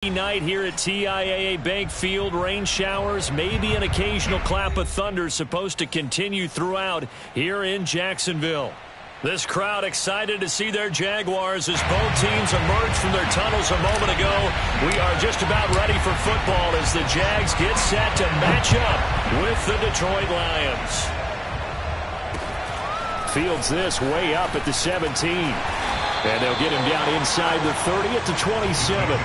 Night here at TIAA Bank Field. Rain showers, maybe an occasional clap of thunder supposed to continue throughout here in Jacksonville. This crowd excited to see their Jaguars as both teams emerge from their tunnels a moment ago. We are just about ready for football as the Jags get set to match up with the Detroit Lions. Fields this way up at the 17. And they'll get him down inside the 30 at the 27.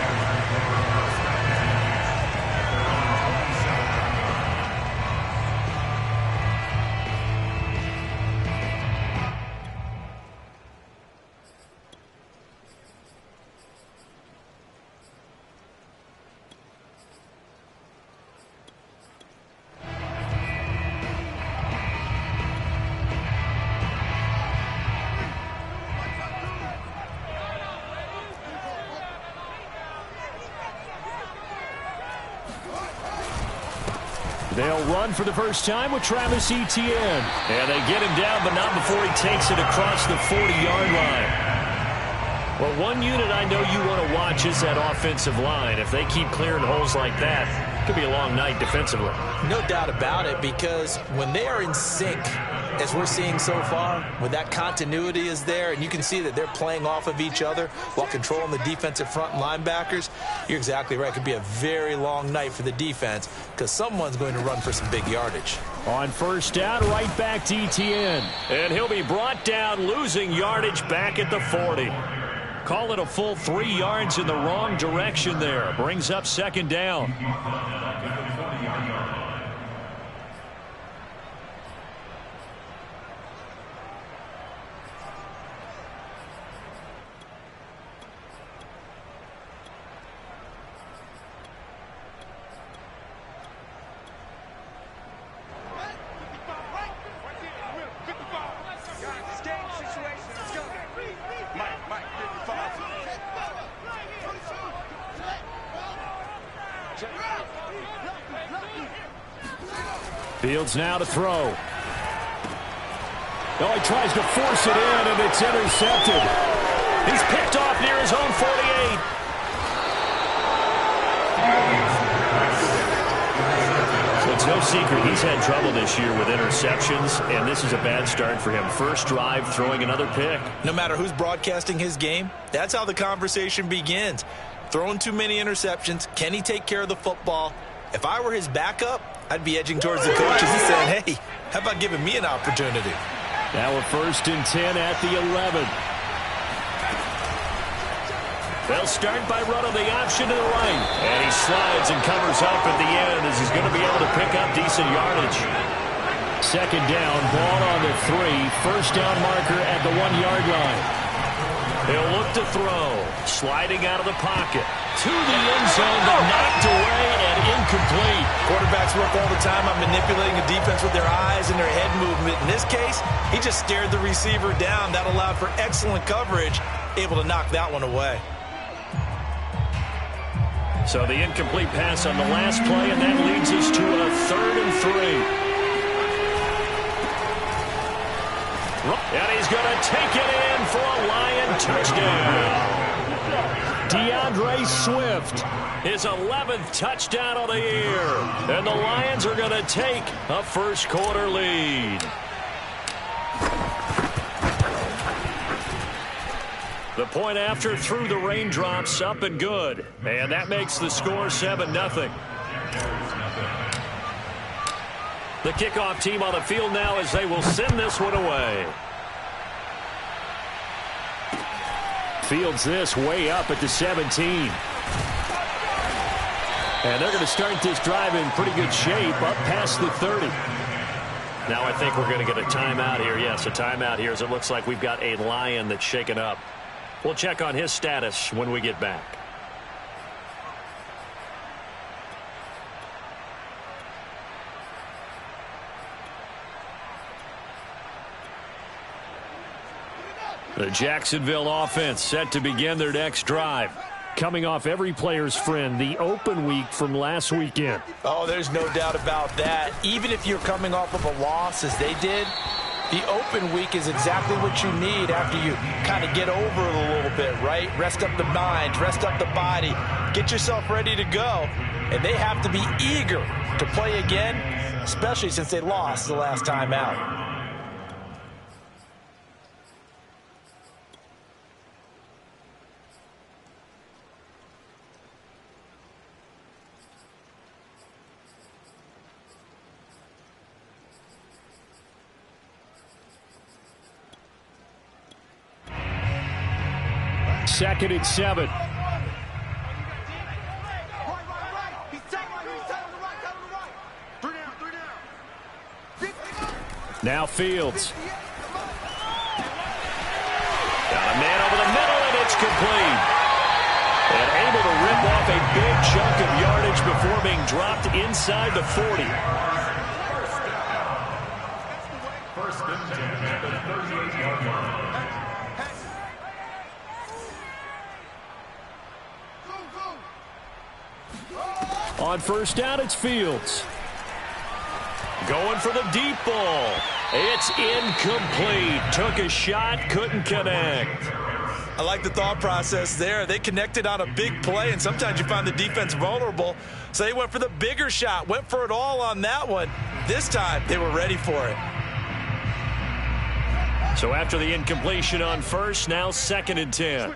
They'll run for the first time with Travis Etienne. And they get him down, but not before he takes it across the 40-yard line. Well, one unit I know you want to watch is that offensive line. If they keep clearing holes like that, it could be a long night defensively. No doubt about it, because when they are in sync, as we're seeing so far, when that continuity is there and you can see that they're playing off of each other while controlling the defensive front and linebackers, you're exactly right. It could be a very long night for the defense because someone's going to run for some big yardage. On first down, right back to Etienne. And he'll be brought down, losing yardage back at the 40. Call it a full 3 yards in the wrong direction there. Brings up second down. Fields now to throw. Oh, he tries to force it in, and it's intercepted. He's picked off near his own 48. So it's no secret he's had trouble this year with interceptions, and this is a bad start for him. First drive, throwing another pick. No matter who's broadcasting his game, that's how the conversation begins. Throwing too many interceptions. Can he take care of the football? If I were his backup, I'd be edging towards the coaches and saying, hey, how about giving me an opportunity? Now a 1st and 10 at the 11. They'll start by running the option to the right. And he slides and covers up at the end as he's going to be able to pick up decent yardage. Second down, ball on the 3. First down marker at the 1-yard line. He'll look to throw. Sliding out of the pocket. To the end zone, but knocked away and incomplete. Quarterbacks work all the time on manipulating a defense with their eyes and their head movement. In this case, he just stared the receiver down. That allowed for excellent coverage, able to knock that one away. So the incomplete pass on the last play, and that leads us to a 3rd and 3. And he's going to take it in for a Lion touchdown. DeAndre Swift, his 11th touchdown of the year. And the Lions are going to take a first-quarter lead. The point after through the raindrops, up and good. And that makes the score 7-0. The kickoff team on the field now as they will send this one away. Fields this way up at the 17. And they're going to start this drive in pretty good shape up past the 30. Now I think we're going to get a timeout here. Yes, a timeout here as it looks like we've got a Lion that's shaken up. We'll check on his status when we get back. The Jacksonville offense set to begin their next drive. Coming off every player's friend, the open week from last weekend. Oh, there's no doubt about that. Even if you're coming off of a loss as they did, The open week is exactly what you need after you kind of get over it a little bit, right? Rest up the mind, rest up the body, get yourself ready to go. And they have to be eager to play again, especially since they lost the last time out. Second and 7. Now Fields. Got a man over the middle, and it's complete. And able to rip off a big chunk of yardage before being dropped inside the 40. First and 10 at the 38-yard line. On first down, it's Fields. Going for the deep ball. It's incomplete. Took a shot, couldn't connect. I like the thought process there. They connected on a big play, and sometimes you find the defense vulnerable. So they went for the bigger shot, went for it all on that one. This time, they were ready for it. So after the incompletion on first, now second and 10.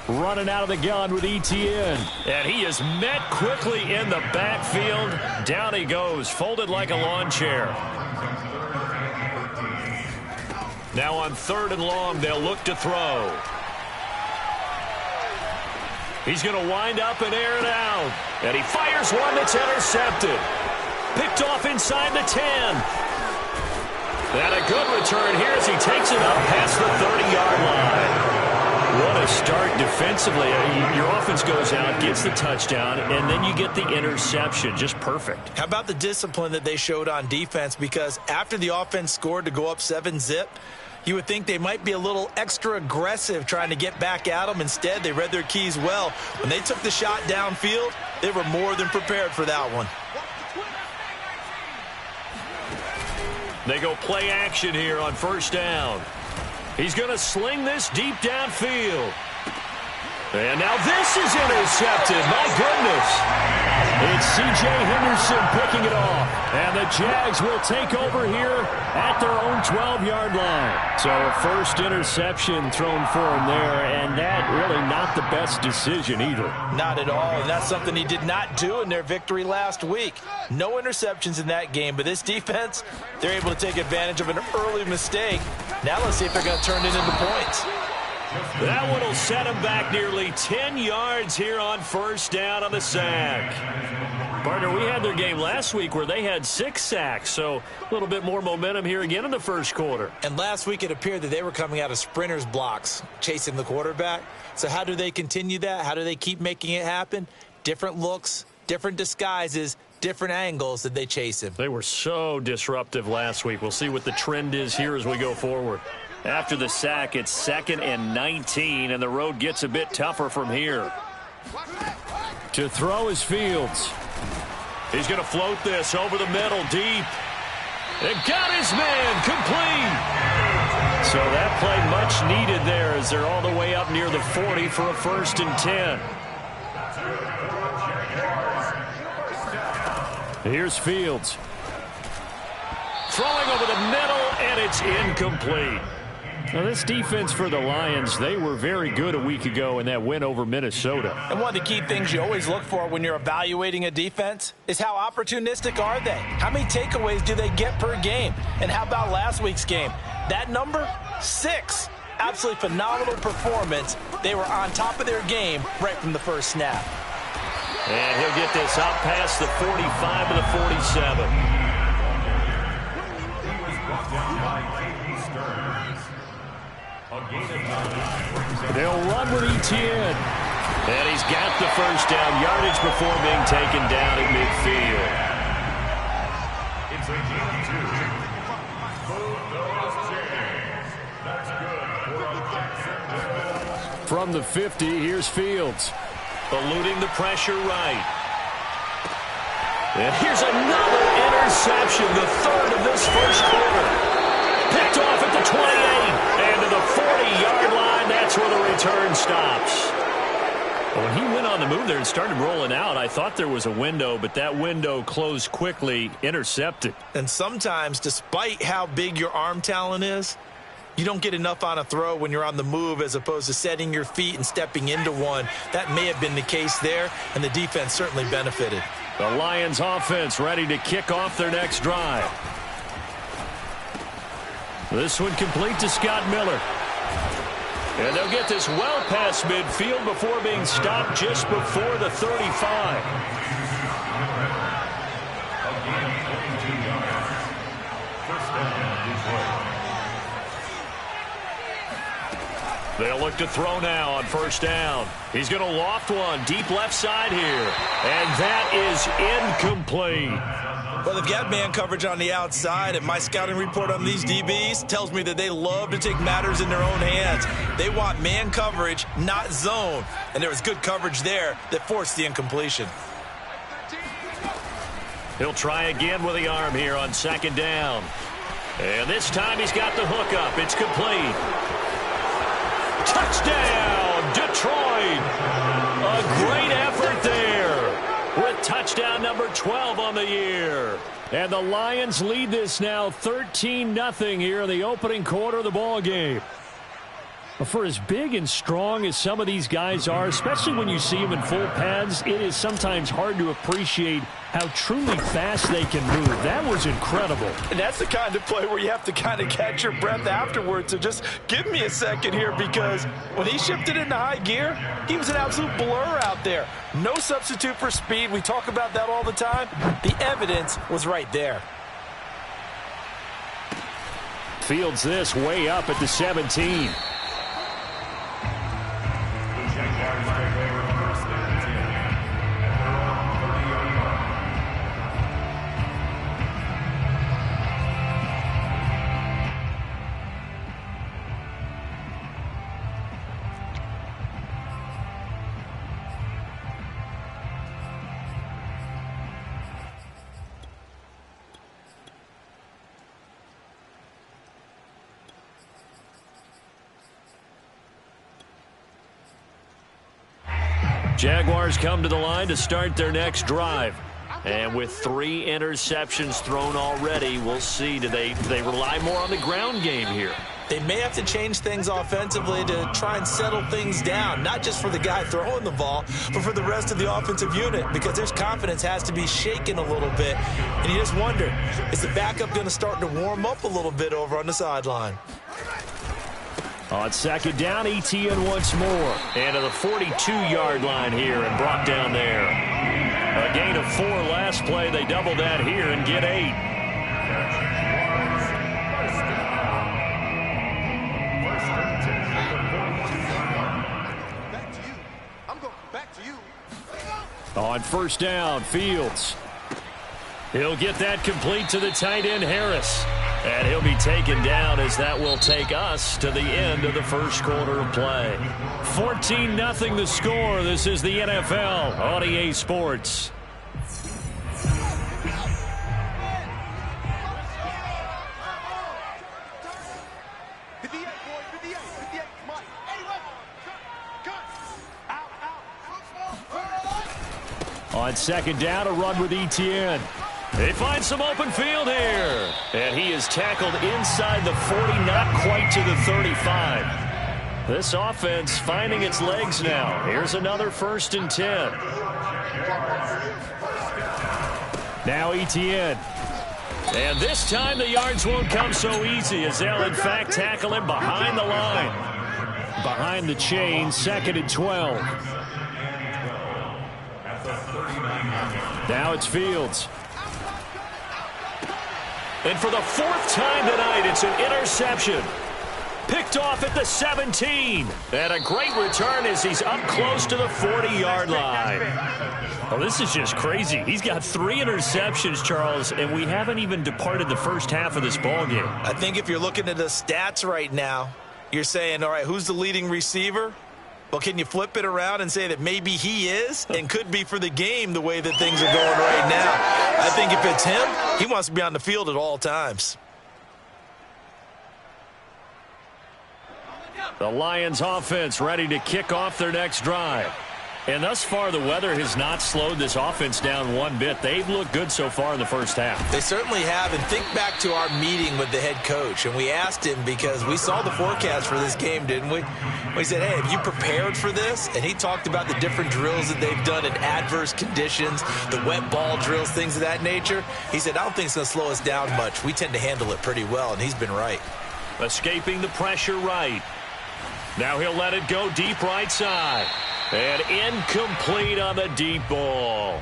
Running out of the gun with ETN. And he is met quickly in the backfield. Down he goes, folded like a lawn chair. Now on third and long, they'll look to throw. He's going to wind up and air it out. And he fires one that's intercepted. Picked off inside the 10. And a good return here as he takes it up past the 30-yard line. What a start defensively. Your offense goes out, gets the touchdown, and then you get the interception. Just perfect. How about the discipline that they showed on defense? Because after the offense scored to go up 7-zip, you would think they might be a little extra aggressive trying to get back at them. Instead, they read their keys well. When they took the shot downfield, they were more than prepared for that one. They go play action here on first down. He's going to sling this deep downfield. And now this is intercepted. My goodness. It's C.J. Henderson picking it off. And the Jags will take over here at their own 12-yard line. So a first interception thrown for him there, and that really not the best decision either. Not at all, and that's something he did not do in their victory last week. No interceptions in that game, but this defense, they're able to take advantage of an early mistake. Now let's see if they're going to turn it into points. That one will set him back nearly 10 yards here on first down on the sack. Partner, we had their game last week where they had 6 sacks, so a little bit more momentum here again in the first quarter. And last week it appeared that they were coming out of sprinters blocks, chasing the quarterback. So how do they continue that? How do they keep making it happen? Different looks, different disguises, different angles that they chase him. They were so disruptive last week. We'll see what the trend is here as we go forward. After the sack, it's 2nd and 19, and the road gets a bit tougher from here. To throw is Fields. He's going to float this over the middle, deep. And got his man, complete. So that play much needed there as they're all the way up near the 40 for a 1st and 10. Here's Fields. Throwing over the middle, and it's incomplete. Now, this defense for the Lions, they were very good a week ago in that win over Minnesota. And one of the key things you always look for when you're evaluating a defense is how opportunistic are they? How many takeaways do they get per game? And how about last week's game? That number, 6. Absolutely phenomenal performance. They were on top of their game right from the first snap. And he'll get this out past the 45 to the 47. They'll run with ETN. And he's got the first down yardage before being taken down at midfield. It's a game 2. From the 50, here's Fields. Eluding the pressure right. And here's another interception. Interception, the third of this first quarter. Picked off at the 28, and to the 40-yard line. That's where the return stops. When he went on the move there and started rolling out, I thought there was a window, but that window closed quickly, intercepted. And sometimes, despite how big your arm talent is, you don't get enough on a throw when you're on the move as opposed to setting your feet and stepping into one. That may have been the case there, and the defense certainly benefited. The Lions offense ready to kick off their next drive. This one complete to Scott Miller. And they'll get this well past midfield before being stopped just before the 35. They'll look to throw now on first down. He's going to loft one deep left side here. And that is incomplete. Well, they've got man coverage on the outside, and my scouting report on these DBs tells me that they love to take matters in their own hands. They want man coverage, not zone. And there was good coverage there that forced the incompletion. He'll try again with the arm here on second down. And this time he's got the hook up. It's complete. Touchdown, Detroit. A great effort there with touchdown number 12 on the year. And the Lions lead this now 13-0 here in the opening quarter of the ball game. For as big and strong as some of these guys are, especially when you see them in full pads, it is sometimes hard to appreciate how truly fast they can move. That was incredible. And that's the kind of play where you have to kind of catch your breath afterwards. So just give me a second here, because when he shifted into high gear, he was an absolute blur out there. No substitute for speed. We talk about that all the time. The evidence was right there. Fields this way up at the 17. Jaguars come to the line to start their next drive. And with 3 interceptions thrown already, we'll see. Do they rely more on the ground game here? They may have to change things offensively to try and settle things down, not just for the guy throwing the ball, but for the rest of the offensive unit, because their confidence has to be shaken a little bit. And you just wonder, is the backup going to start to warm up a little bit over on the sideline? On second down, Etienne once more. And to the 42-yard line here and brought down there. A gain of 4 last play. They double that here and get 8. On first down, Fields. He'll get that complete to the tight end, Harris. And he'll be taken down as that will take us to the end of the first quarter of play. 14-0 the score. This is the NFL on EA Sports. On second down, a run with Etienne. They find some open field here. And he is tackled inside the 40, not quite to the 35. This offense finding its legs now. Here's another 1st and 10. Now Etienne. And this time the yards won't come so easy, as they'll in fact tackle him behind the line. Behind the chain, 2nd and 12. Now it's Fields. And for the 4th time tonight, it's an interception. Picked off at the 17. And a great return as he's up close to the 40-yard line. Oh, this is just crazy. He's got 3 interceptions, Charles, and we haven't even departed the first half of this ballgame. I think if you're looking at the stats right now, you're saying, all right, who's the leading receiver? Well, can you flip it around and say that maybe he is and could be for the game the way that things are going right now? I think if it's him, he wants to be on the field at all times. The Lions offense ready to kick off their next drive. And thus far, the weather has not slowed this offense down one bit. They've looked good so far in the first half. They certainly have. And think back to our meeting with the head coach. And we asked him because we saw the forecast for this game, didn't we? We said, hey, have you prepared for this? And he talked about the different drills that they've done in adverse conditions, the wet ball drills, things of that nature. He said, I don't think it's going to slow us down much. We tend to handle it pretty well, and he's been right. Escaping the pressure right. Now he'll let it go deep right side. And incomplete on the deep ball.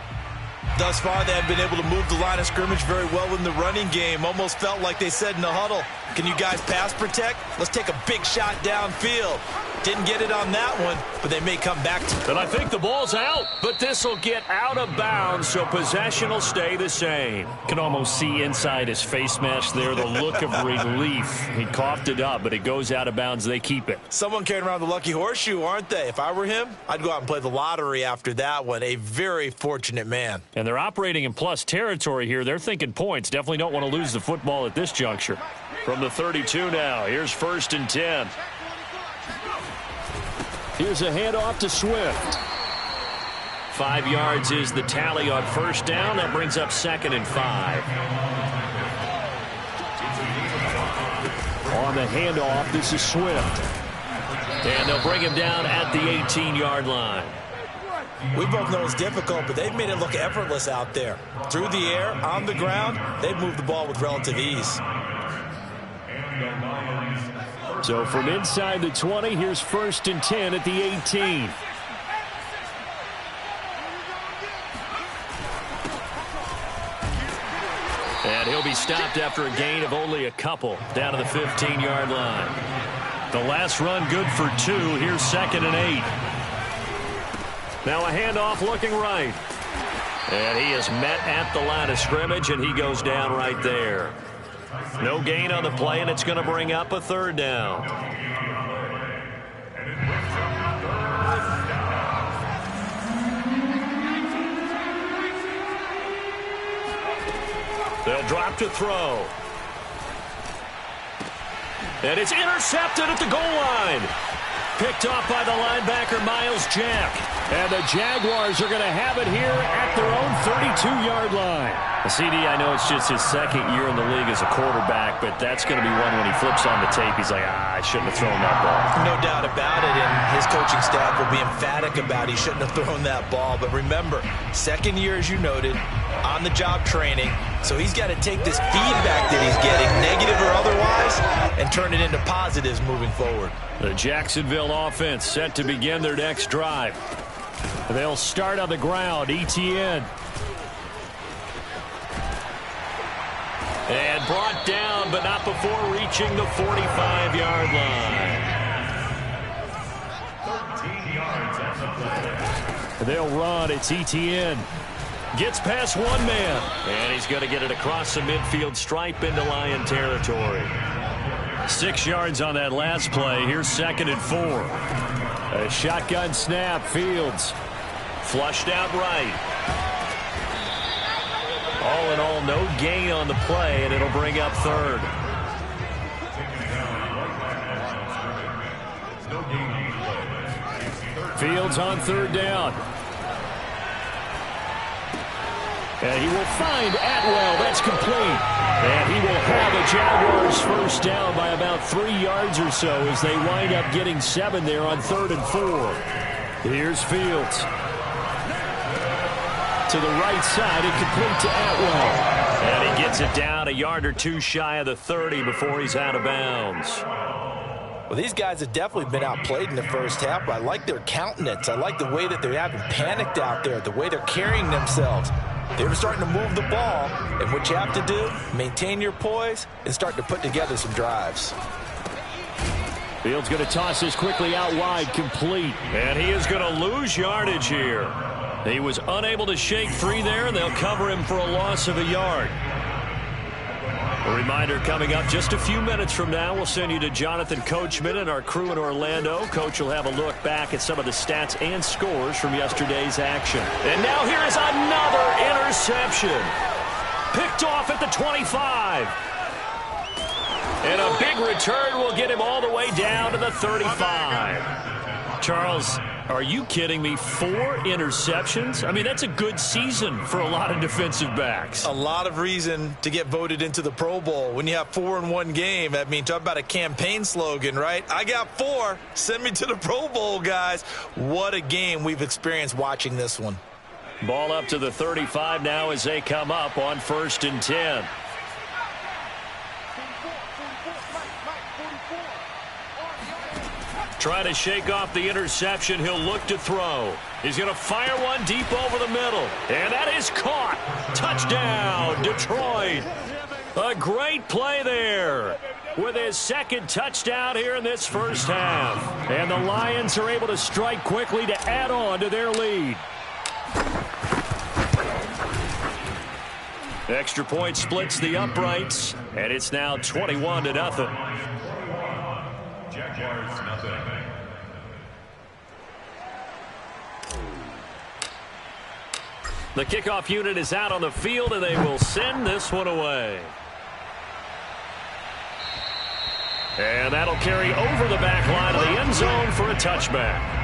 Thus far, they have been able to move the line of scrimmage very well in the running game. Almost felt like they said in the huddle, can you guys pass protect? Let's take a big shot downfield. Didn't get it on that one, but they may come back to it. And I think the ball's out, but this will get out of bounds, so possession will stay the same. Can almost see inside his face mask there the look of relief. He coughed it up, but it goes out of bounds. They keep it. Someone carrying around the lucky horseshoe, aren't they? If I were him, I'd go out and play the lottery after that one. A very fortunate man. And they're operating in plus territory here. They're thinking points. Definitely don't want to lose the football at this juncture. From the 32 now, here's 1st and 10. Here's a handoff to Swift. 5 yards is the tally on first down. That brings up 2nd and 5. On the handoff, this is Swift. And they'll bring him down at the 18-yard line. We both know it's difficult, but they've made it look effortless out there. Through the air, on the ground, they've moved the ball with relative ease. So from inside the 20, here's 1st and 10 at the 18. And he'll be stopped after a gain of only a couple down to the 15-yard line. The last run good for 2. Here's 2nd and 8. Now a handoff looking right. And he is met at the line of scrimmage, and he goes down right there. No gain on the play, and it's going to bring up a 3rd down. They'll drop to throw. And it's intercepted at the goal line. Picked off by the linebacker, Miles Jack. And the Jaguars are going to have it here at their own 32-yard line. CD, I know it's just his 2nd year in the league as a quarterback, but that's going to be one when he flips on the tape. He's like, I shouldn't have thrown that ball. No doubt about it, and his coaching staff will be emphatic about he shouldn't have thrown that ball. But remember, 2nd year, as you noted, on-the-job training, so he's got to take this feedback that he's getting, negative or otherwise, and turn it into positives moving forward. The Jacksonville offense set to begin their next drive. They'll start on the ground. Etienne. And brought down, but not before reaching the 45-yard line. 13 yards at the play. They'll run. It's Etienne. Gets past one man. And he's going to get it across the midfield stripe into Lion territory. 6 yards on that last play. Here's 2nd and 4. A shotgun snap. Fields. Flushed out right. All in all, no gain on the play, and it'll bring up 3rd. Fields on 3rd down. And he will find Atwell. That's complete. And he will have the Jaguars 1st down by about 3 yards or so as they wind up getting 7 there on 3rd and 4. Here's Fields. To the right side, and complete to Atwell. And he gets it down a yard or 2 shy of the 30 before he's out of bounds. Well, these guys have definitely been outplayed in the first half, but I like their countenance. I like the way that they haven't panicked out there, the way they're carrying themselves. They're starting to move the ball, and what you have to do, maintain your poise and start to put together some drives. Fields going to toss this quickly out wide, complete. And he is going to lose yardage here. He was unable to shake free there, and they'll cover him for a loss of a yard. A reminder coming up just a few minutes from now, we'll send you to Jonathan Coachman and our crew in Orlando. Coach will have a look back at some of the stats and scores from yesterday's action. And now here is another interception. Picked off at the 25. And a big return will get him all the way down to the 35. Charles, are you kidding me? 4 interceptions? I mean, that's a good season for a lot of defensive backs. A lot of reason to get voted into the Pro Bowl. When you have 4 in one game, I mean, talk about a campaign slogan, right? I got 4. Send me to the Pro Bowl, guys. What a game we've experienced watching this one. Ball up to the 35 now as they come up on 1st and 10. Trying to shake off the interception. He'll look to throw. He's going to fire one deep over the middle. And that is caught. Touchdown, Detroit. A great play there with his 2nd touchdown here in this first half. And the Lions are able to strike quickly to add on to their lead. Extra point splits the uprights, and it's now 21-0. Jaguars, nothing. The kickoff unit is out on the field, and they will send this one away. And that'll carry over the back line of the end zone for a touchback.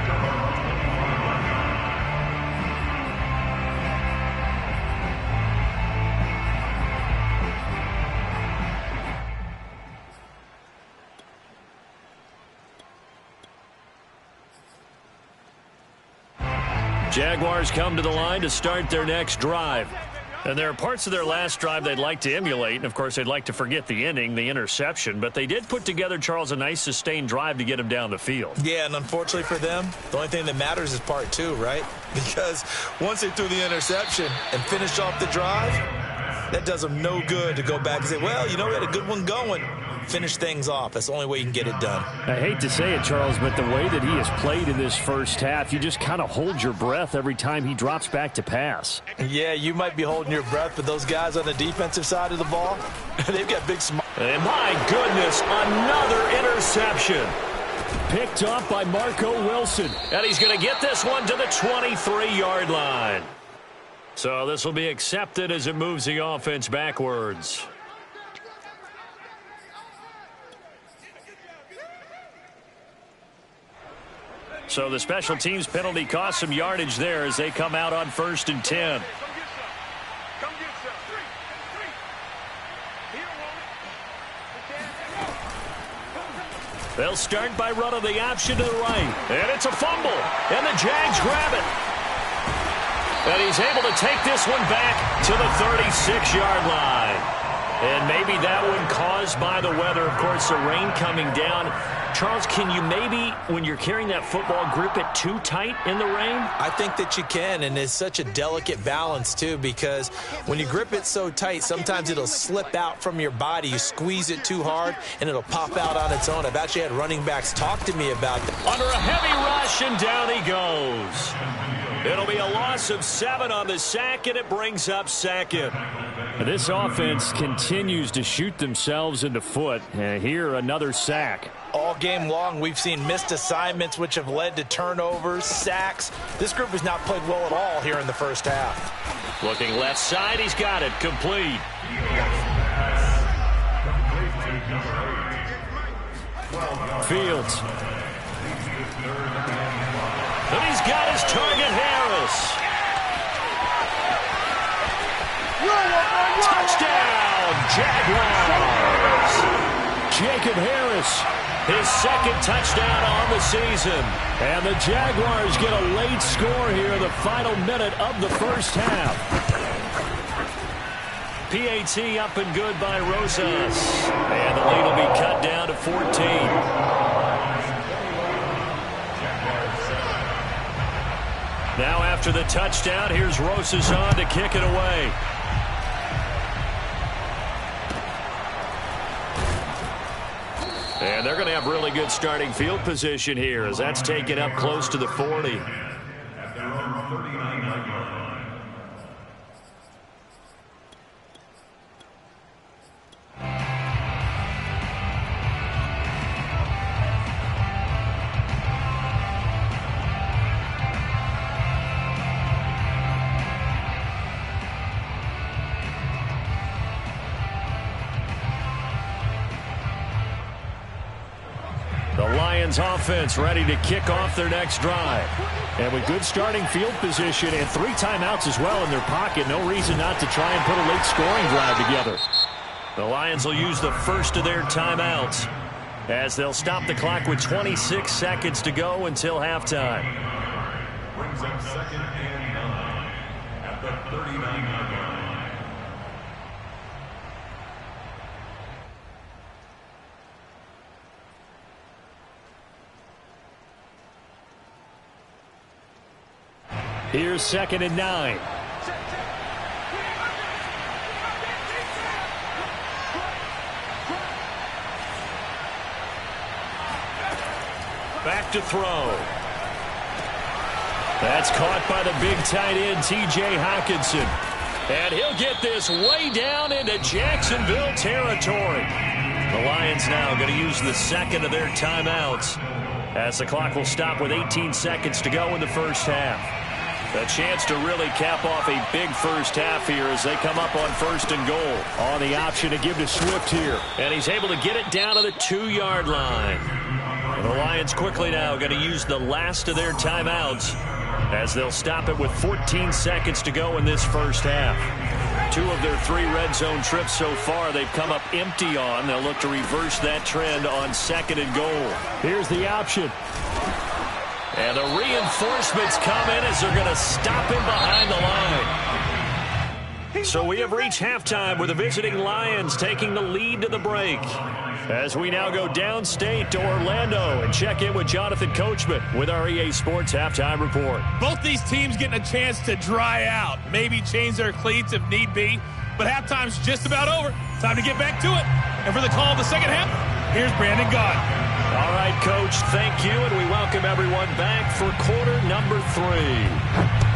Jaguars come to the line to start their next drive. And there are parts of their last drive they'd like to emulate. And, of course, they'd like to forget the ending, the interception. But they did put together, Charles, a nice sustained drive to get him down the field. Yeah, and unfortunately for them, the only thing that matters is part 2, right? Because once they threw the interception and finished off the drive, that does them no good to go back and say, well, you know, we had a good one going. Finish things off. That's the only way you can get it done. I hate to say it, Charles, but the way that he has played in this first half, you just kind of hold your breath every time he drops back to pass. Yeah, you might be holding your breath, but those guys on the defensive side of the ball, they've got big smiles. And my goodness, another interception. Picked off by Marco Wilson. And he's going to get this one to the 23-yard line. So this will be accepted as it moves the offense backwards. So the special teams penalty cost some yardage there as they come out on 1st and 10. They'll start by running the option to the right. And it's a fumble. And the Jags grab it. And he's able to take this one back to the 36-yard line. And maybe that one caused by the weather. Of course, the rain coming down. Charles, can you maybe, when you're carrying that football, grip it too tight in the rain? I think that you can, and it's such a delicate balance, too, because when you grip it so tight, sometimes it'll slip out from your body. You squeeze it too hard, and it'll pop out on its own. I've actually had running backs talk to me about that. Under a heavy rush, and down he goes. It'll be a loss of 7 on the sack, and it brings up 2nd. This offense continues to shoot themselves in the foot. Here, another sack. All game long, we've seen missed assignments, which have led to turnovers, sacks. This group has not played well at all here in the first half. Looking left side, he's got it complete. Fields. And he's got his target, Harris. Touchdown, Jaguars. Jacob Harris, his 2nd touchdown on the season. And the Jaguars get a late score here in the final minute of the first half. PAT up and good by Rosas. And the lead will be cut down to 14. Now after the touchdown, here's Rosas on to kick it away. And they're going to have really good starting field position here as that's taken up close to the 40. Lions offense ready to kick off their next drive. And with good starting field position and 3 timeouts as well in their pocket, no reason not to try and put a late scoring drive together. The Lions will use the first of their timeouts as they'll stop the clock with 26 seconds to go until halftime. Brings up 2nd and 9 at the 39-yard line. Here's 2nd and 9. Back to throw. That's caught by the big tight end, T.J. Hockenson. And he'll get this way down into Jacksonville territory. The Lions now going to use the second of their timeouts as the clock will stop with 18 seconds to go in the first half. A chance to really cap off a big first half here as they come up on 1st and goal. On the option to give to Swift here. And he's able to get it down to the 2-yard line. And the Lions quickly now going to use the last of their timeouts as they'll stop it with 14 seconds to go in this first half. 2 of their 3 red zone trips so far they've come up empty on. They'll look to reverse that trend on 2nd and goal. Here's the option. And the reinforcements come in as they're going to stop him behind the line. So we have reached halftime with the visiting Lions taking the lead to the break. As we now go downstate to Orlando and check in with Jonathan Coachman with our EA Sports Halftime Report. Both these teams getting a chance to dry out, maybe change their cleats if need be. But halftime's just about over. Time to get back to it. And for the call of the second half, here's Brandon Gaudin. All right, Coach, thank you, and we welcome everyone back for quarter number 3.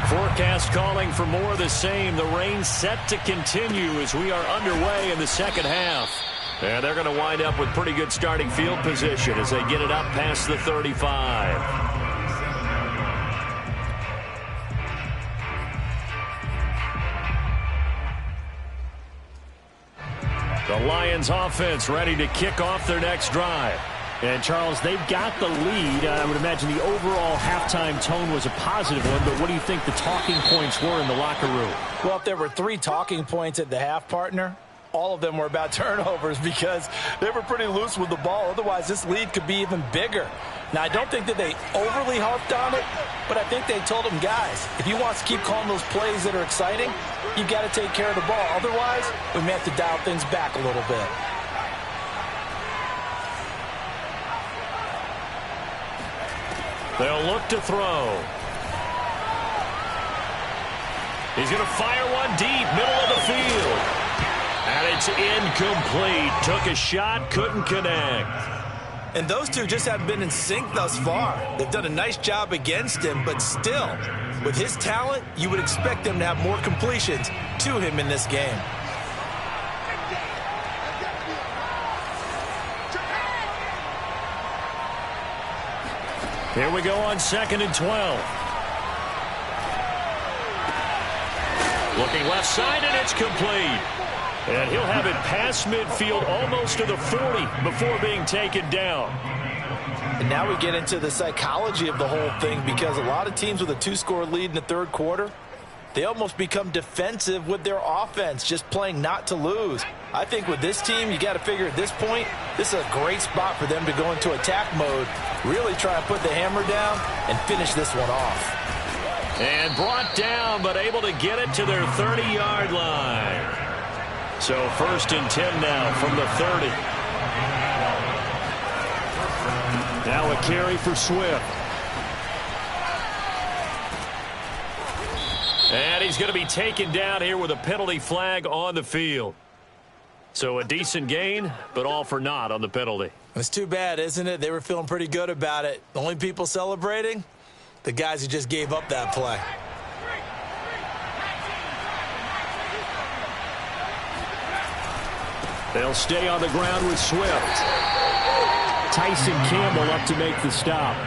Forecast calling for more of the same. The rain set to continue as we are underway in the second half. And they're going to wind up with pretty good starting field position as they get it up past the 35. The Lions offense ready to kick off their next drive. And, Charles, they've got the lead. I would imagine the overall halftime tone was a positive one, but what do you think the talking points were in the locker room? Well, if there were 3 talking points at the half, partner, all of them were about turnovers because they were pretty loose with the ball. Otherwise, this lead could be even bigger. Now, I don't think that they overly harped on it, but I think they told them, guys, if you want to keep calling those plays that are exciting, you've got to take care of the ball. Otherwise, we may have to dial things back a little bit. They'll look to throw. He's going to fire one deep, middle of the field. And it's incomplete. Took a shot, couldn't connect. And those two just haven't been in sync thus far. They've done a nice job against him, but still, with his talent, you would expect them to have more completions to him in this game. Here we go on 2nd and 12. Looking left side, and it's complete. And he'll have it past midfield almost to the 40 before being taken down. And now we get into the psychology of the whole thing because a lot of teams with a 2-score lead in the third quarter, they almost become defensive with their offense, just playing not to lose. I think with this team, you got to figure at this point, this is a great spot for them to go into attack mode, really try and put the hammer down and finish this one off. And brought down, but able to get it to their 30-yard line. So 1st and 10 now from the 30. Now a carry for Swift. And he's going to be taken down here with a penalty flag on the field. So a decent gain, but all for naught on the penalty. It's too bad, isn't it? They were feeling pretty good about it. The only people celebrating, the guys who just gave up that play. They'll stay on the ground with Swift. Tyson Campbell up to make the stop.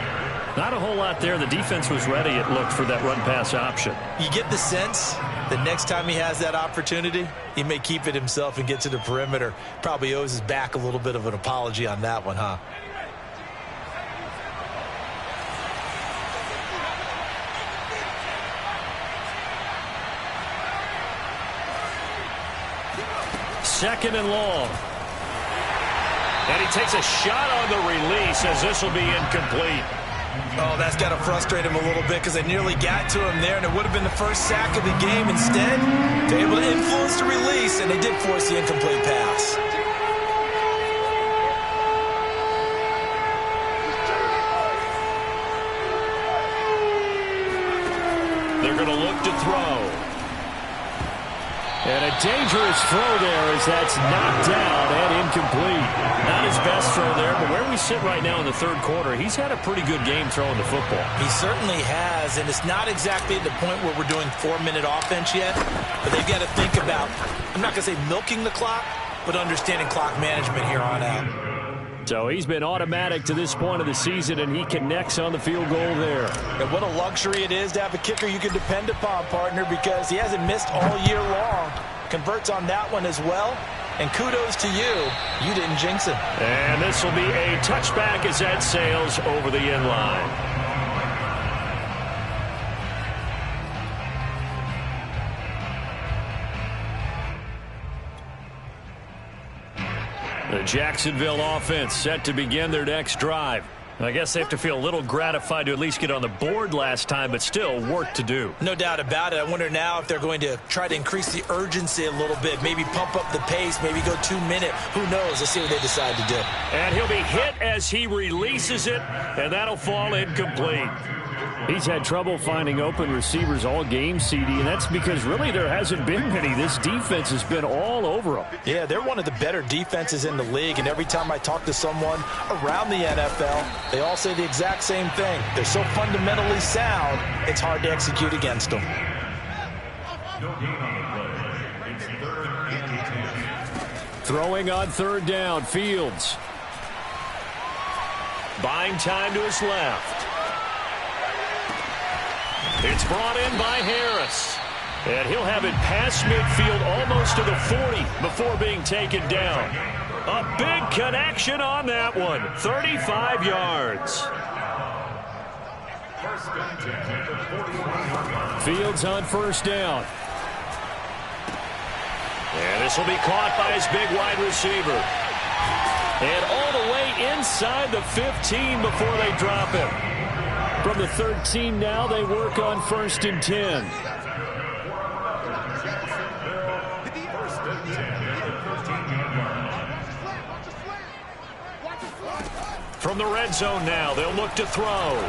Not a whole lot there. The defense was ready, it looked, for that run-pass option. You get the sense that next time he has that opportunity, he may keep it himself and get to the perimeter. Probably owes his back a little bit of an apology on that one, huh? second and long. And he takes a shot on the release as this will be incomplete. Oh, that's got to frustrate him a little bit because they nearly got to him there, and it would have been the first sack of the game. Instead, they're able to influence the release, and they did force the incomplete pass. They're going to look to throw. And a dangerous throw there as that's knocked down and incomplete. Not his best throw there, but where we sit right now in the third quarter, he's had a pretty good game throwing the football. He certainly has, and it's not exactly at the point where we're doing 4-minute offense yet, but they've got to think about, I'm not going to say milking the clock, but understanding clock management here on out. So he's been automatic to this point of the season, and he connects on the field goal there. And what a luxury it is to have a kicker you can depend upon, partner, because he hasn't missed all year long. Converts on that one as well. And kudos to you. You didn't jinx it. And this will be a touchback as that sails over the end line. The Jacksonville offense set to begin their next drive. I guess they have to feel a little gratified to at least get on the board last time, but still work to do. No doubt about it. I wonder now if they're going to try to increase the urgency a little bit, maybe pump up the pace, maybe go 2-minute. Who knows? Let's see what they decide to do. And he'll be hit as he releases it, and that'll fall incomplete. He's had trouble finding open receivers all game, CD, and that's because really there hasn't been many. This defense has been all over them. Yeah, they're one of the better defenses in the league, and every time I talk to someone around the NFL, they all say the exact same thing. They're so fundamentally sound, it's hard to execute against them. Throwing on third down, Fields. Buying time to his left. It's brought in by Harris. And he'll have it past midfield almost to the 40 before being taken down. A big connection on that one. 35 yards. Fields on first down. And this will be caught by his big wide receiver. And all the way inside the 15 before they drop him. From the 13 now, they work on 1st and 10. From the red zone now, they'll look to throw.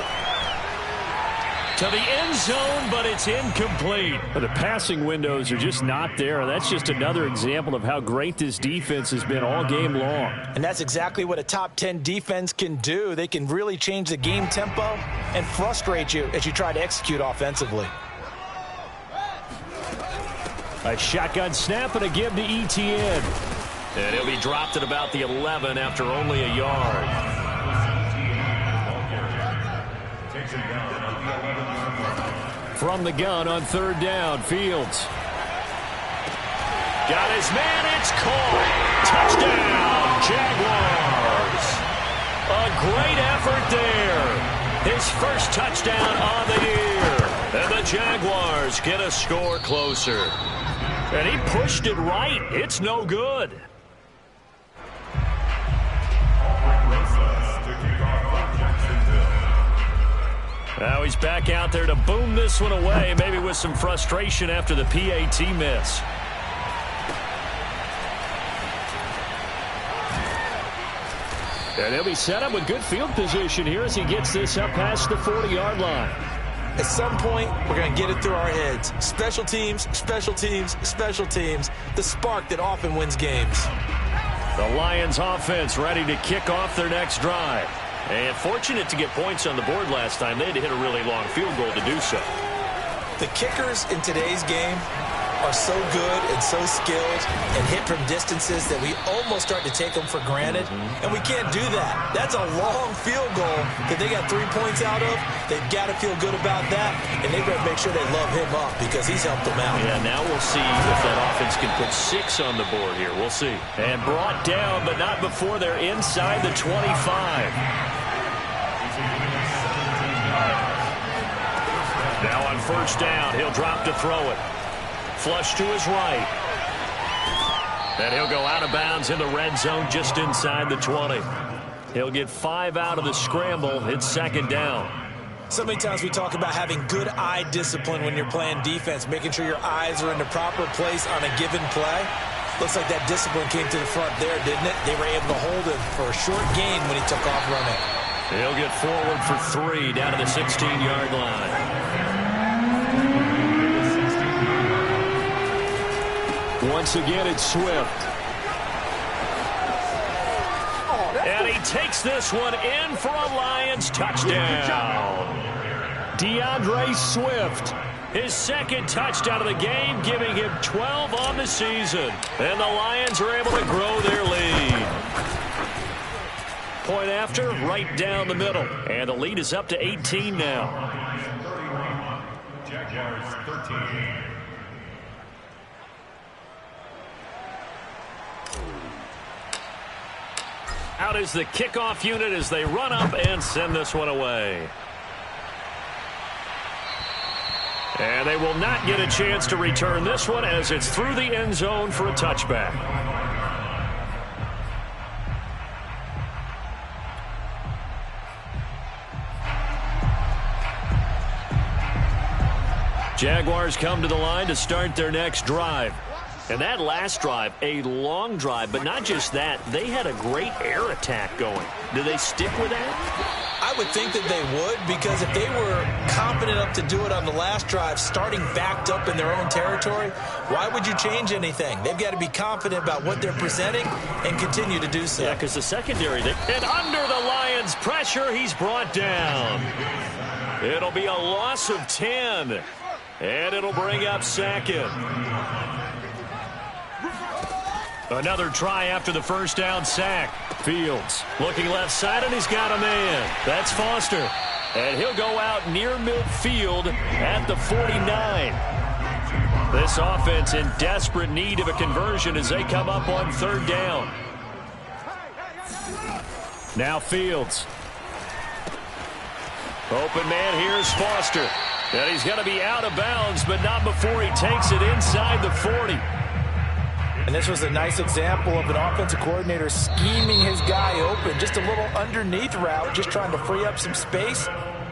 To the end zone, but it's incomplete. The passing windows are just not there. And that's just another example of how great this defense has been all game long. And that's exactly what a top 10 defense can do. They can really change the game tempo and frustrate you as you try to execute offensively. A shotgun snap and a give to Etienne. And he'll be dropped at about the 11 after only a yard. From the gun on third down, Fields. Got his man, it's caught. Touchdown, Jaguars. A great effort there. His first touchdown on the year. And the Jaguars get a score closer. And he pushed it right. It's no good. Now he's back out there to boom this one away, maybe with some frustration after the PAT miss. And he'll be set up with good field position here as he gets this up past the 40-yard line. At some point, we're going to get it through our heads. Special teams, special teams, special teams. The spark that often wins games. The Lions offense ready to kick off their next drive. And fortunate to get points on the board last time. They had to hit a really long field goal to do so. The kickers in today's game are so good and so skilled and hit from distances that we almost start to take them for granted. And we can't do that. That's a long field goal that they got 3 points out of. They've got to feel good about that. And they better make sure they love him up because he's helped them out. Yeah, now we'll see if that offense can put 6 on the board here. We'll see. And brought down, but not before they're inside the 25. Now on first down, he'll drop to throw it. Flush to his right. And he'll go out of bounds in the red zone just inside the 20. He'll get 5 out of the scramble. It's second down. So many times we talk about having good eye discipline when you're playing defense, making sure your eyes are in the proper place on a given play. Looks like that discipline came to the front there, didn't it? They were able to hold him for a short gain when he took off running. He'll get forward for 3 down to the 16-yard line. Once again, it's Swift. And he takes this one in for a Lions touchdown. DeAndre Swift, his second touchdown of the game, giving him 12 on the season. And the Lions are able to grow their lead. Point after, right down the middle. And the lead is up to 18 now. Jaguars 13. Out is the kickoff unit as they run up and send this one away. And they will not get a chance to return this one as it's through the end zone for a touchback. Jaguars come to the line to start their next drive. And that last drive, a long drive, but not just that, they had a great air attack going. Do they stick with that? I would think that they would, because if they were confident enough to do it on the last drive, starting backed up in their own territory, why would you change anything? They've got to be confident about what they're presenting and continue to do so. Yeah, because the secondary, and under the Lions' pressure, he's brought down. It'll be a loss of 10, and it'll bring up second. Another try after the first down sack. Fields looking left side, and he's got a man. That's Foster. And he'll go out near midfield at the 49. This offense in desperate need of a conversion as they come up on third down. Now Fields. Open man, here's Foster. And he's going to be out of bounds, but not before he takes it inside the 40. And this was a nice example of an offensive coordinator scheming his guy open. Just a little underneath route, just trying to free up some space,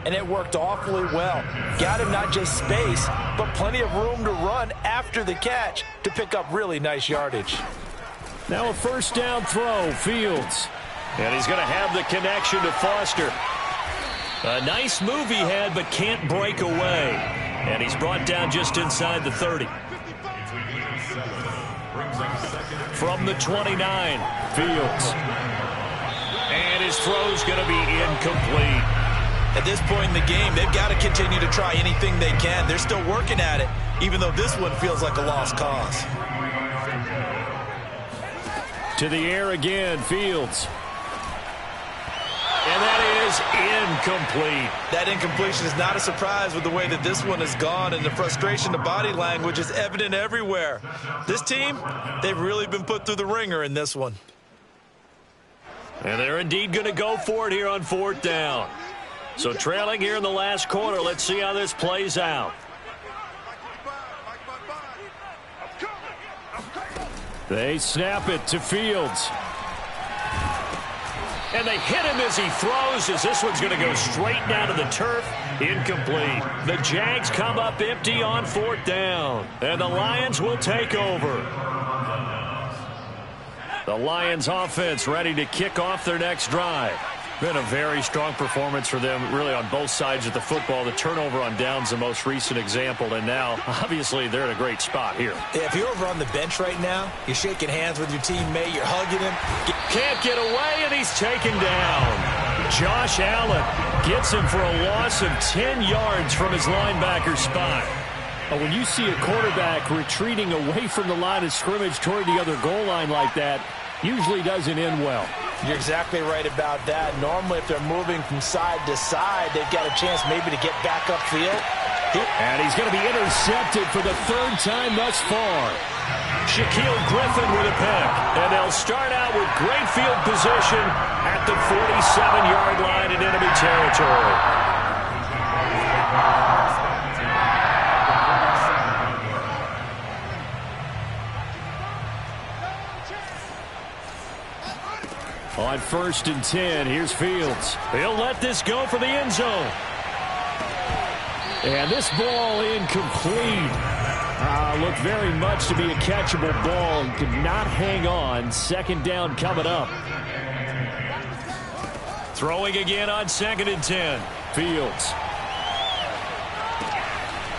and it worked awfully well. Got him not just space, but plenty of room to run after the catch to pick up really nice yardage. Now a first down throw, Fields. And he's going to have the connection to Foster. A nice move he had, but can't break away. And he's brought down just inside the 30. From the 29, Fields. And his throw's going to be incomplete. At this point in the game, they've got to continue to try anything they can. They're still working at it, even though this one feels like a lost cause. To the air again, Fields. And that is incomplete. That incompletion is not a surprise with the way that this one has gone, and the frustration, the body language is evident everywhere. This team, they've really been put through the ringer in this one. And they're indeed going to go for it here on fourth down. So trailing here in the last quarter, let's see how this plays out. They snap it to Fields. And they hit him as he throws, as this one's going to go straight down to the turf. Incomplete. The Jags come up empty on fourth down. And the Lions will take over. The Lions offense ready to kick off their next drive. Been a very strong performance for them, really, on both sides of the football. The turnover on downs, the most recent example, and now, obviously, they're in a great spot here. Yeah, if you're over on the bench right now, you're shaking hands with your teammate, you're hugging him. Can't get away, and he's taken down. Josh Allen gets him for a loss of 10 yards from his linebacker spot. When you see a quarterback retreating away from the line of scrimmage toward the other goal line like that, usually doesn't end well. You're exactly right about that. Normally, if they're moving from side to side, they've got a chance maybe to get back upfield. And he's going to be intercepted for the third time thus far. Shaquille Griffin with a pick. And they'll start out with great field position at the 47-yard line in enemy territory. On 1st and 10, here's Fields. He'll let this go for the end zone. And this ball incomplete. Looked very much to be a catchable ball and could not hang on. 2nd down coming up. Throwing again on 2nd and 10. Fields.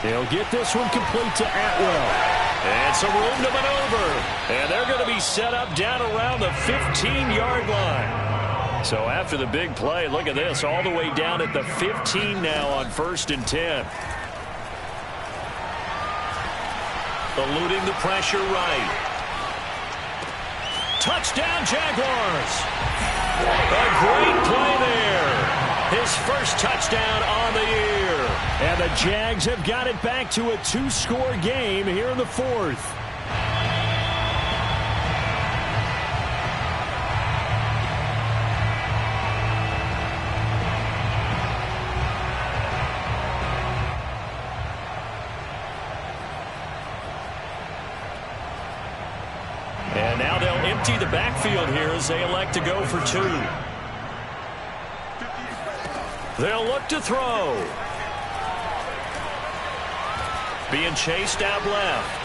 He'll get this one complete to Atwell. And some room to maneuver. And they're going to be set up down around the 15-yard line. So after the big play, look at this, all the way down at the 15 now on 1st and 10. Eluding the pressure right. Touchdown, Jaguars. A great play there. His first touchdown on the year. And the Jags have got it back to a 2-score game here in the 4th. And now they'll empty the backfield here as they elect to go for 2. They'll look to throw. Being chased out left.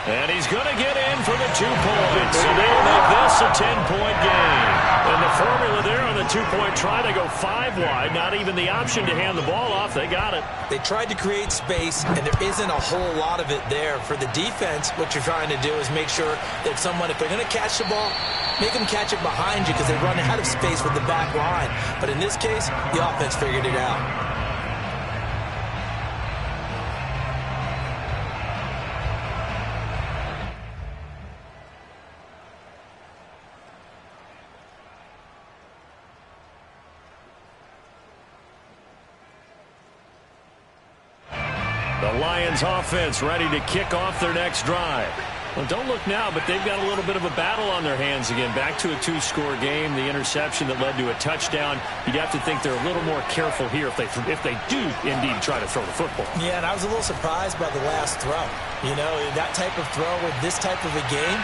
And he's going to get in for the 2 points. So they'll make this a 10-point game. And the formula there on the 2-point try, they go 5 wide. Not even the option to hand the ball off. They got it. They tried to create space, and there isn't a whole lot of it there. For the defense, what you're trying to do is make sure that if they're going to catch the ball, make them catch it behind you because they run out of space with the back line. But in this case, the offense figured it out. The Lions offense ready to kick off their next drive. Well, don't look now, but they've got a little bit of a battle on their hands again. Back to a 2-score game. The interception that led to a touchdown. You'd have to think they're a little more careful here if they do indeed try to throw the football. Yeah, and I was a little surprised by the last throw. You know, that type of throw with this type of a game,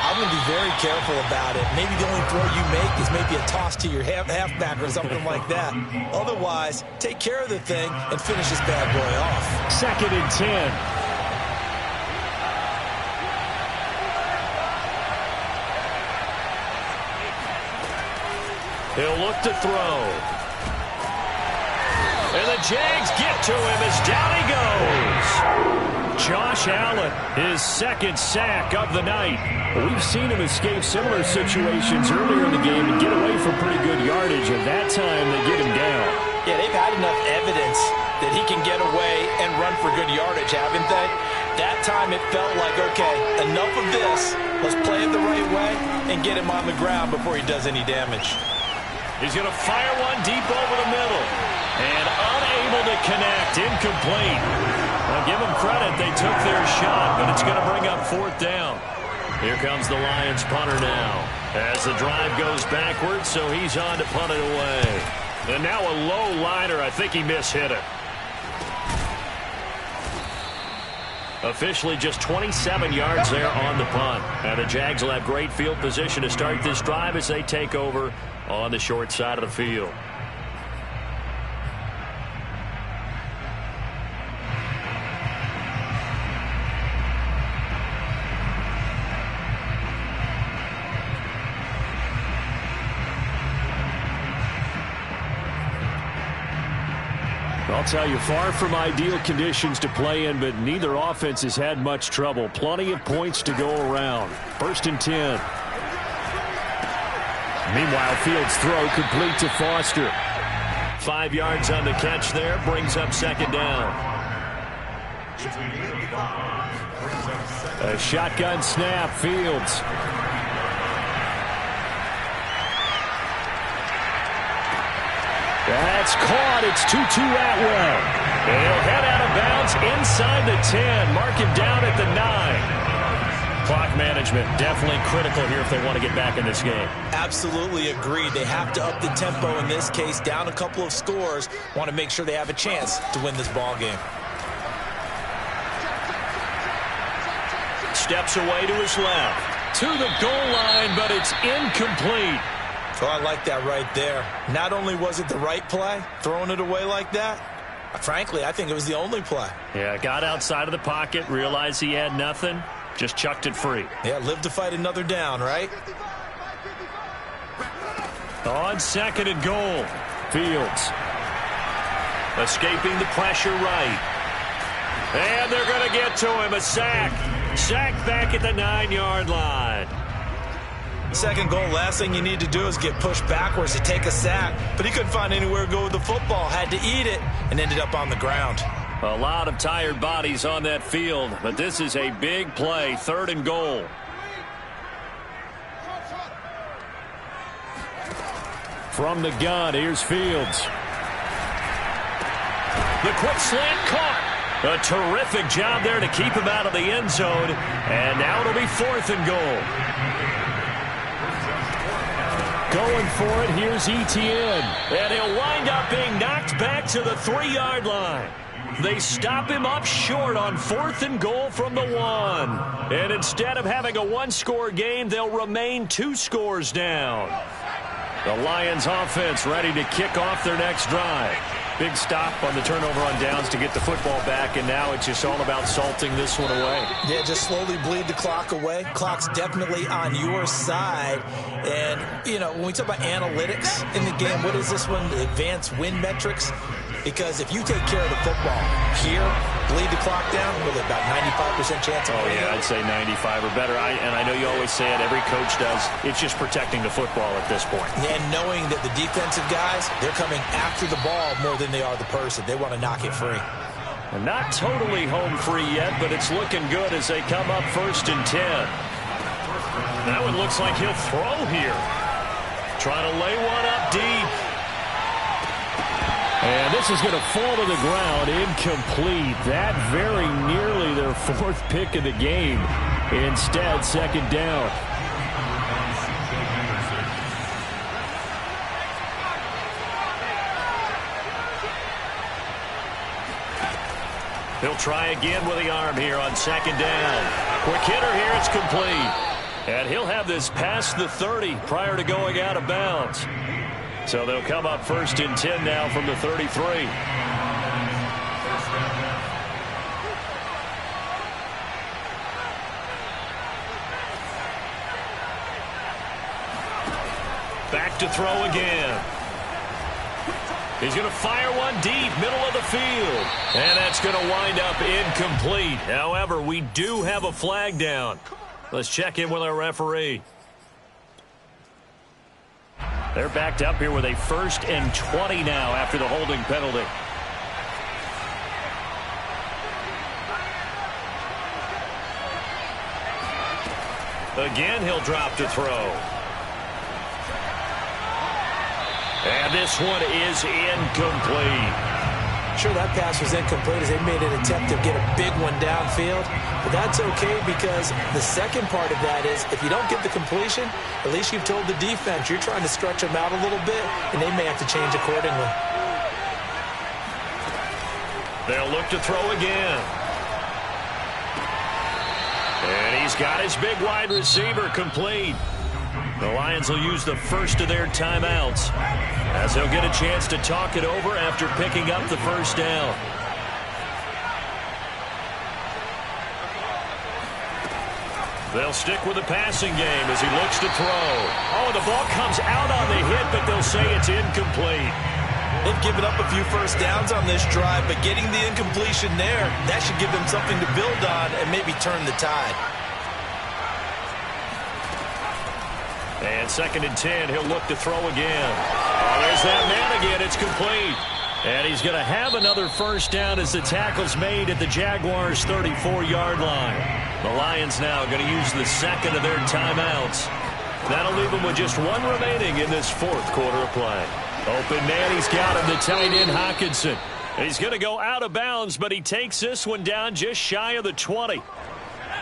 I'm going to be very careful about it. Maybe the only throw you make is maybe a toss to your halfback or something like that. Otherwise, take care of the thing and finish this bad boy off. 2nd and 10. He'll look to throw. And the Jags get to him as down he goes. Josh Allen, his 2nd sack of the night. We've seen him escape similar situations earlier in the game and get away from pretty good yardage, and that time they get him down. Yeah, they've had enough evidence that he can get away and run for good yardage, haven't they? That time it felt like, okay, enough of this. Let's play it the right way and get him on the ground before he does any damage. He's going to fire one deep over the middle. And unable to connect. Incomplete. Well, give them credit. They took their shot, but it's going to bring up 4th down. Here comes the Lions punter now. As the drive goes backwards, so he's on to punt it away. And now a low liner. I think he mishit it. Officially just 27 yards there on the punt. And the Jags will have great field position to start this drive as they take over on the short side of the field. I'll tell you, far from ideal conditions to play in, but neither offense has had much trouble. Plenty of points to go around. 1st and 10. Meanwhile, Fields' throw complete to Foster. 5 yards on the catch there, brings up 2nd down. A shotgun snap, Fields. That's caught. It's 2-2 Atwell. He'll head out of bounds inside the 10. Mark him down at the 9. Clock management definitely critical here if they want to get back in this game. Absolutely agreed. They have to up the tempo in this case. Down a couple of scores. Want to make sure they have a chance to win this ball game. Steps away to his left. To the goal line, but it's incomplete. Oh, I like that right there. Not only was it the right play, throwing it away like that, frankly, I think it was the only play. Yeah, got outside of the pocket, realized he had nothing, just chucked it free. Yeah, live to fight another down, right? On 2nd and goal, Fields. Escaping the pressure right. And they're going to get to him, a sack. Sack back at the 9-yard line. Second goal, last thing you need to do is get pushed backwards to take a sack. But he couldn't find anywhere to go with the football, had to eat it, and ended up on the ground. A lot of tired bodies on that field, but this is a big play, 3rd and goal. From the gun, here's Fields. The quick slant caught. A terrific job there to keep him out of the end zone. And now it'll be 4th and goal. Going for it, here's Etienne. And he'll wind up being knocked back to the 3-yard line. They stop him up short on 4th and goal from the 1. And instead of having a 1-score game, they'll remain 2 scores down. The Lions offense ready to kick off their next drive. Big stop on the turnover on downs to get the football back, and now it's just all about salting this one away. Yeah, just slowly bleed the clock away. Clock's definitely on your side. And, you know, when we talk about analytics in the game, what is this one? The advanced win metrics? Because if you take care of the football here, bleed the clock down, with about 95% chance of winning. Yeah, I'd say 95 or better. And I know you always say it, every coach does. It's just protecting the football at this point. And knowing that the defensive guys, they're coming after the ball more than they are the person. They want to knock it free. And not totally home free yet, but it's looking good as they come up 1st and 10. That one looks like he'll throw here. Trying to lay one up deep. And this is going to fall to the ground, incomplete. That very nearly their 4th pick of the game. Instead, 2nd down. He'll try again with the arm here on 2nd down. Quick hitter here, it's complete. And he'll have this past the 30 prior to going out of bounds. So they'll come up 1st and 10 now from the 33. Back to throw again. He's going to fire one deep, middle of the field. And that's going to wind up incomplete. However, we do have a flag down. Let's check in with our referee. They're backed up here with a 1st and 20 now after the holding penalty. Again, he'll drop to throw. And this one is incomplete. Sure, that pass was incomplete as they made an attempt to get a big one downfield. But that's okay because the second part of that is if you don't get the completion, at least you've told the defense you're trying to stretch them out a little bit, and they may have to change accordingly. They'll look to throw again. And he's got his big wide receiver complete. The Lions will use the first of their timeouts as they'll get a chance to talk it over after picking up the 1st down. They'll stick with the passing game as he looks to throw. Oh, the ball comes out on the hit, but they'll say it's incomplete. They've given up a few 1st downs on this drive, but getting the incompletion there, that should give them something to build on and maybe turn the tide. And 2nd and 10, he'll look to throw again. Oh, there's that man again. It's complete. And he's going to have another 1st down as the tackle's made at the Jaguars' 34-yard line. The Lions now going to use the 2nd of their timeouts. That'll leave them with just 1 remaining in this 4th quarter of play. Open man, he's got him, the tight end Hockenson. He's going to go out of bounds, but he takes this one down just shy of the 20.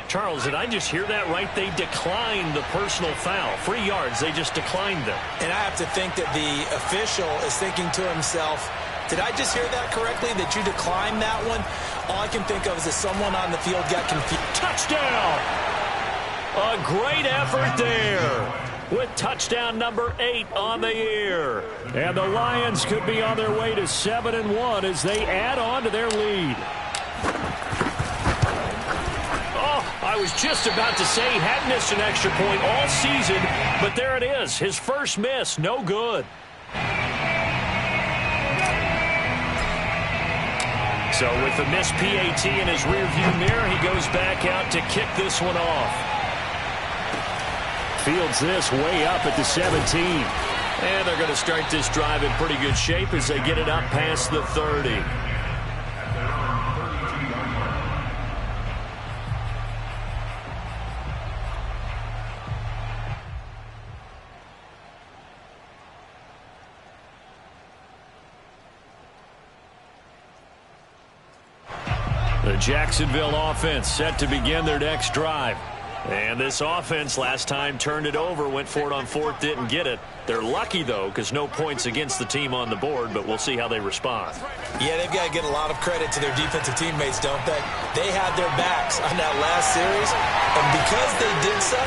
Charles, did I just hear that right? They declined the personal foul. 3 yards, they just declined them. And I have to think that the official is thinking to himself, did I just hear that correctly, that you declined that one? All I can think of is that someone on the field got confused. Touchdown! A great effort there. with touchdown number 8 on the year. And the Lions could be on their way to 7-1 as they add on to their lead. Oh, I was just about to say he hadn't missed an extra point all season, but there it is. His first miss, no good. So with the missed PAT in his rearview mirror, he goes back out to kick this one off. Fields this way up at the 17. And they're going to start this drive in pretty good shape as they get it up past the 30. The Jacksonville offense set to begin their next drive. And this offense last time turned it over, went for it on fourth, didn't get it. They're lucky, though, because no points against the team on the board, but we'll see how they respond. Yeah, they've got to get a lot of credit to their defensive teammates, don't they? They had their backs on that last series, and because they did so,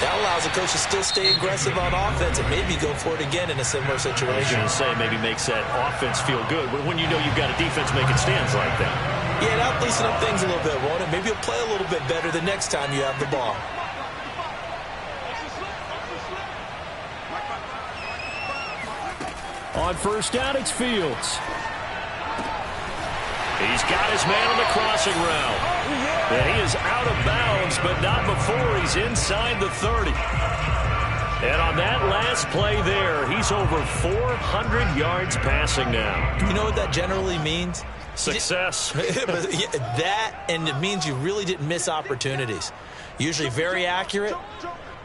that allows the coach to still stay aggressive on offense and maybe go for it again in a similar situation. I was going to say maybe makes that offense feel good when you know you've got a defense making stands like that. Yeah, that'll loosen up things a little bit, won't it? Maybe you'll play a little bit better the next time you have the ball. On first down, it's Fields. He's got his man on the crossing route. And he is out of bounds, but not before he's inside the 30. And on that last play there, he's over 400 yards passing now. You know what that generally means? Success. That, and it means you really didn't miss opportunities. Usually very accurate.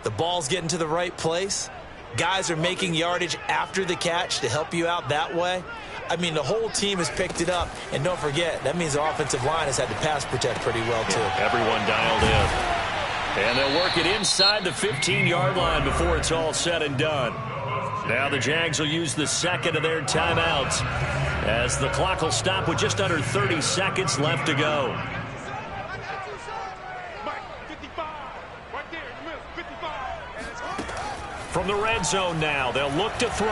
The ball's getting to the right place. Guys are making yardage after the catch to help you out that way. I mean, the whole team has picked it up. And don't forget, that means the offensive line has had to pass protect pretty well, too. Yeah, everyone dialed in. And they'll work it inside the 15-yard line before it's all said and done. Now the Jags will use the second of their timeouts as the clock will stop with just under 30 seconds left to go. From the red zone now, they'll look to throw.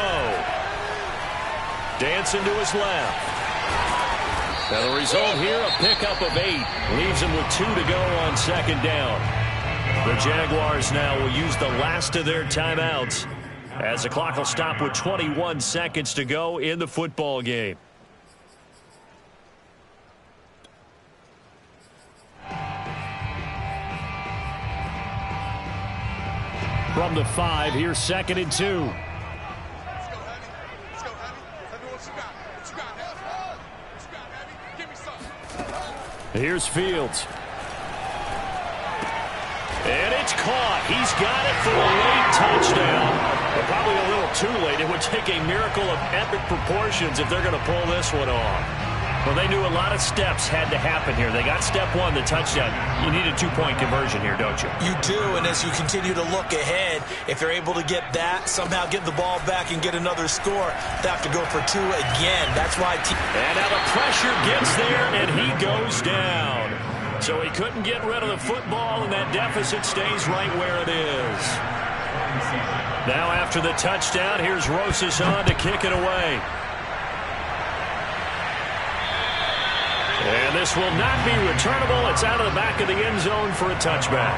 Dancing to his left. And the result here, a pickup of 8. Leaves him with 2 to go on second down. The Jaguars now will use the last of their timeouts as the clock will stop with 21 seconds to go in the football game. From the 5, here's 2nd and 2. Here's Fields. And it's caught. He's got it for a late touchdown. But probably a little too late. It would take a miracle of epic proportions if they're going to pull this one off. Well, they knew a lot of steps had to happen here. They got step 1, the touchdown. You need a 2-point conversion here, don't you? You do, and as you continue to look ahead, if they're able to get that, somehow get the ball back and get another score, they have to go for 2 again. That's why. And now the pressure gets there, and he goes down. So he couldn't get rid of the football, and that deficit stays right where it is. Now after the touchdown, here's Rosas on to kick it away. And this will not be returnable. It's out of the back of the end zone for a touchback.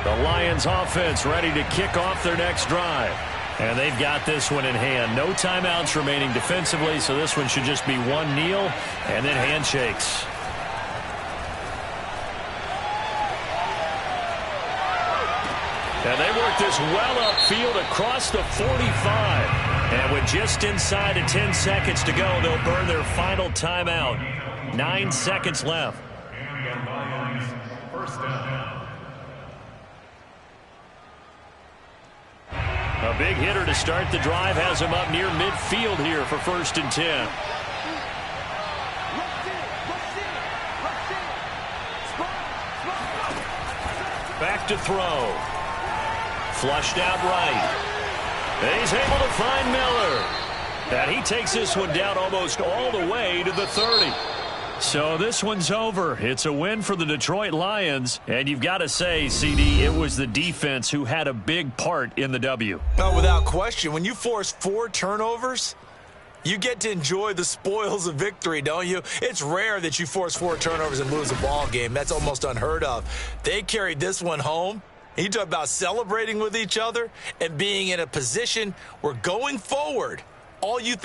The Lions offense ready to kick off their next drive. And they've got this one in hand. No timeouts remaining defensively, so this one should just be one kneel and then handshakes. And they work this well upfield across the 45. And with just inside of 10 seconds to go, they'll burn their final timeout. 9 seconds left. And the Lions, first down. A big hitter to start the drive has him up near midfield here for 1st and 10. Back to throw. Flushed out right. And he's able to find Miller. And he takes this one down almost all the way to the 30. So this one's over. It's a win for the Detroit Lions. And you've got to say, CD, it was the defense who had a big part in the W. Oh, without question. When you force 4 turnovers, you get to enjoy the spoils of victory, don't you? It's rare that you force 4 turnovers and lose a ball game. That's almost unheard of. They carried this one home. You talk about celebrating with each other and being in a position where going forward, all you think